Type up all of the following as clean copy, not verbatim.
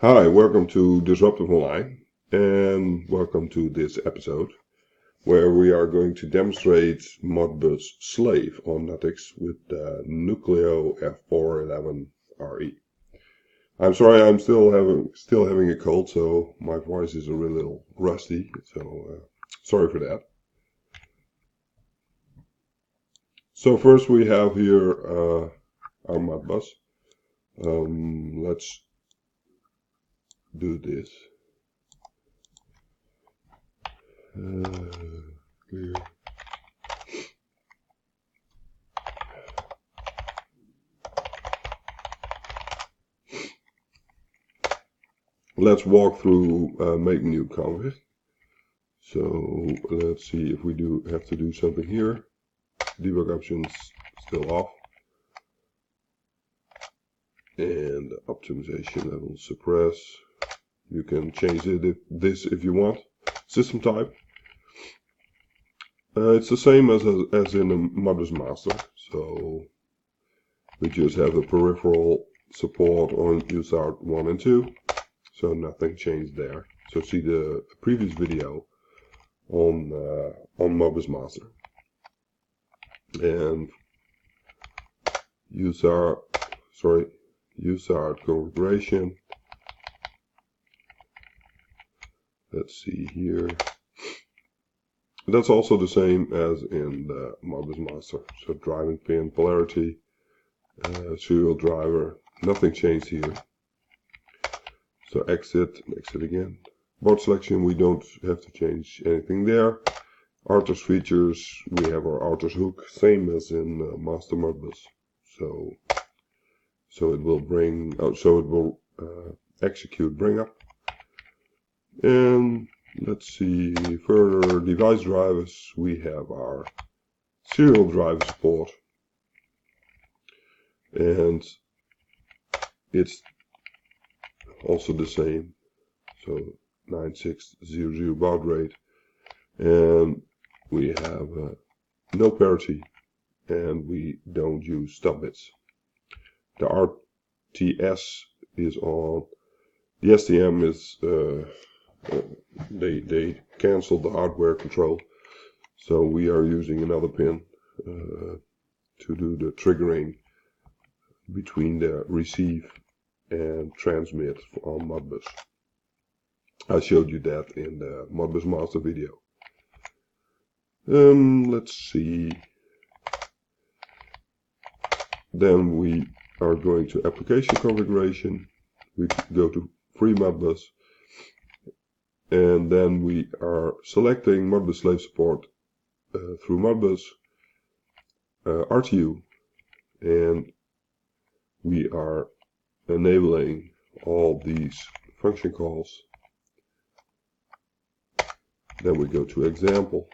Hi, welcome to Disruptive Online, and welcome to this episode where we are going to demonstrate Modbus Slave on Nuttx with the nucleo-f411re. I'm sorry, I'm still having a cold, so my voice is a little rusty, so sorry for that. So first we have here our Modbus. Let's do this. Clear. Let's walk through make new config. So let's see if we have to do something here. Debug options still off. And optimization level suppress. You can change this if you want. System type. It's the same as in a Modbus master. So we just have a peripheral support on USART 1 and 2. So nothing changed there. So see the previous video on Modbus master. And USART configuration. Let's see here. That's also the same as in the Modbus master. So driving pin, polarity, serial driver, nothing changed here. So exit again. Board selection, we don't have to change anything there. Artist features, we have our artist hook, same as in master Modbus. So it will execute bring up. And let's see further device drivers. We have our serial driver support, and it's also the same. So 9600 baud rate, and we have no parity, and we don't use stub bits. The RTS is on. The STM is they canceled the hardware control, so we are using another pin to do the triggering between the receive and transmit on Modbus. I showed you that in the Modbus master video. Let's see. Then we are going to application configuration. We go to free Modbus, and then we are selecting Modbus Slave support through Modbus RTU, and we are enabling all these function calls. Then we go to example,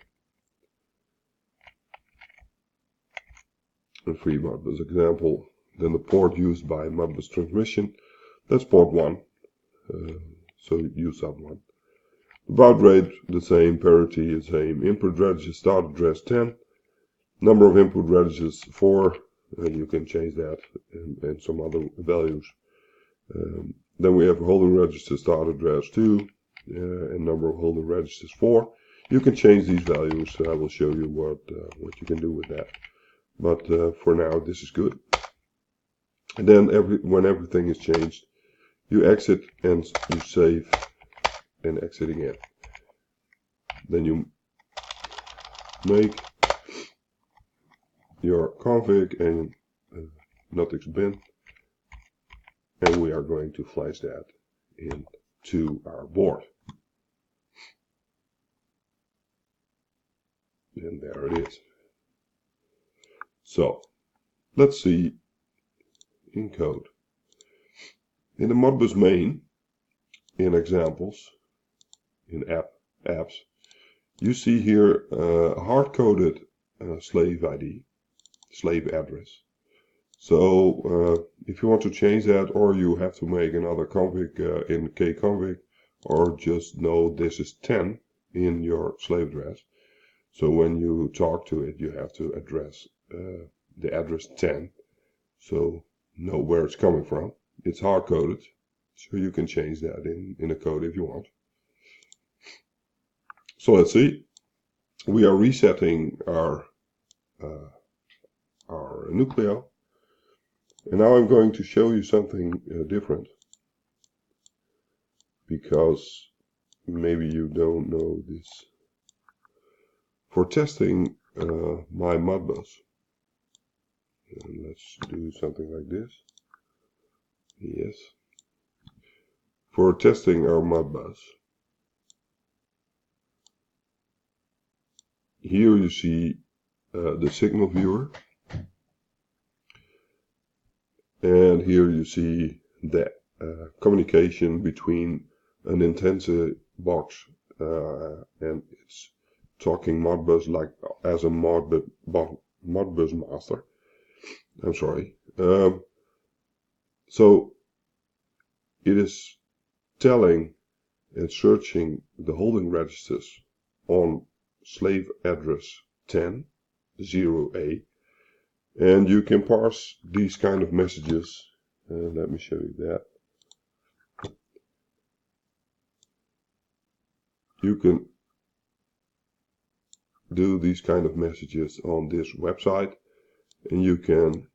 and free Modbus example. Then the port used by Modbus transmission, that's port 1, so use that one. The baud rate the same, parity the same, input registers start address 10, number of input registers 4, and you can change that and some other values. Then we have holding register start address 2, and number of holding registers 4. You can change these values, and I will show you what you can do with that. But for now, this is good. And then when everything is changed, you exit and you save and exit again. Then you make your config and Nuttx bin, and we are going to flash that into our board. And there it is. So let's see in code. In the Modbus main, in examples, in apps, you see here hard-coded slave ID, slave address. So if you want to change that, or you have to make another config in kconfig, or just know this is 10 in your slave address. So when you talk to it, you have to address the address 10, so know where it's coming from. It's hard-coded, So you can change that in the code if you want. So let's see. We are resetting our nucleo. And now I'm going to show you something different, because maybe you don't know this. For testing my Modbus, and let's do something like this. Yes. For testing our Modbus, here you see the signal viewer, and here you see the communication between an intensive box and it's talking Modbus like as a Modbus master. I'm sorry. So it is telling and searching the holding registers on slave address 10.0a, and you can parse these kind of messages. Let me show you that. You can do these kind of messages on this website, and you can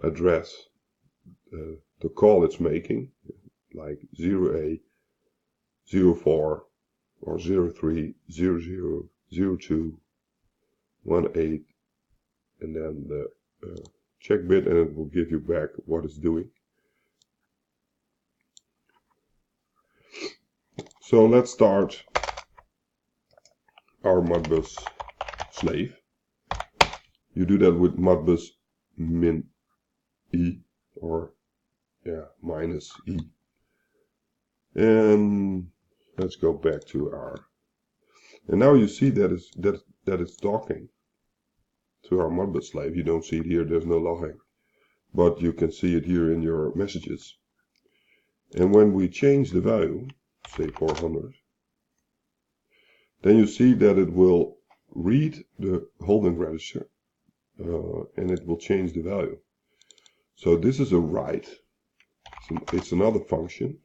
address the call it's making, like 0A, 04, or 03, 00, 02, 18, and then the check bit, and it will give you back what it's doing. So let's start our Modbus Slave. You do that with Modbus -e, or -e. And let's go back to our, and now you see that it's talking to our Modbus Slave. You don't see it here, there's no logging, but you can see it here in your messages. And when we change the value, say 400, then you see that it will read the holding register and it will change the value. So this is a write, it's another function,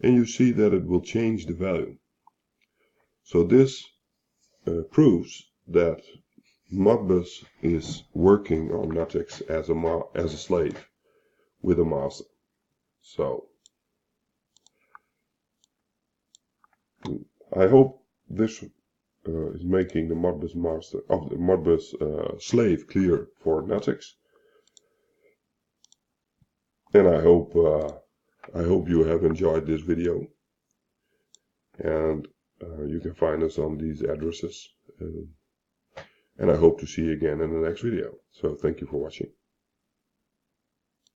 and you see that it will change the value. So this proves that Modbus is working on Nuttx as a slave with a master. So I hope this is making the Modbus master of the Modbus slave clear for Nuttx, and I hope you have enjoyed this video, and you can find us on these addresses, and I hope to see you again in the next video. So thank you for watching.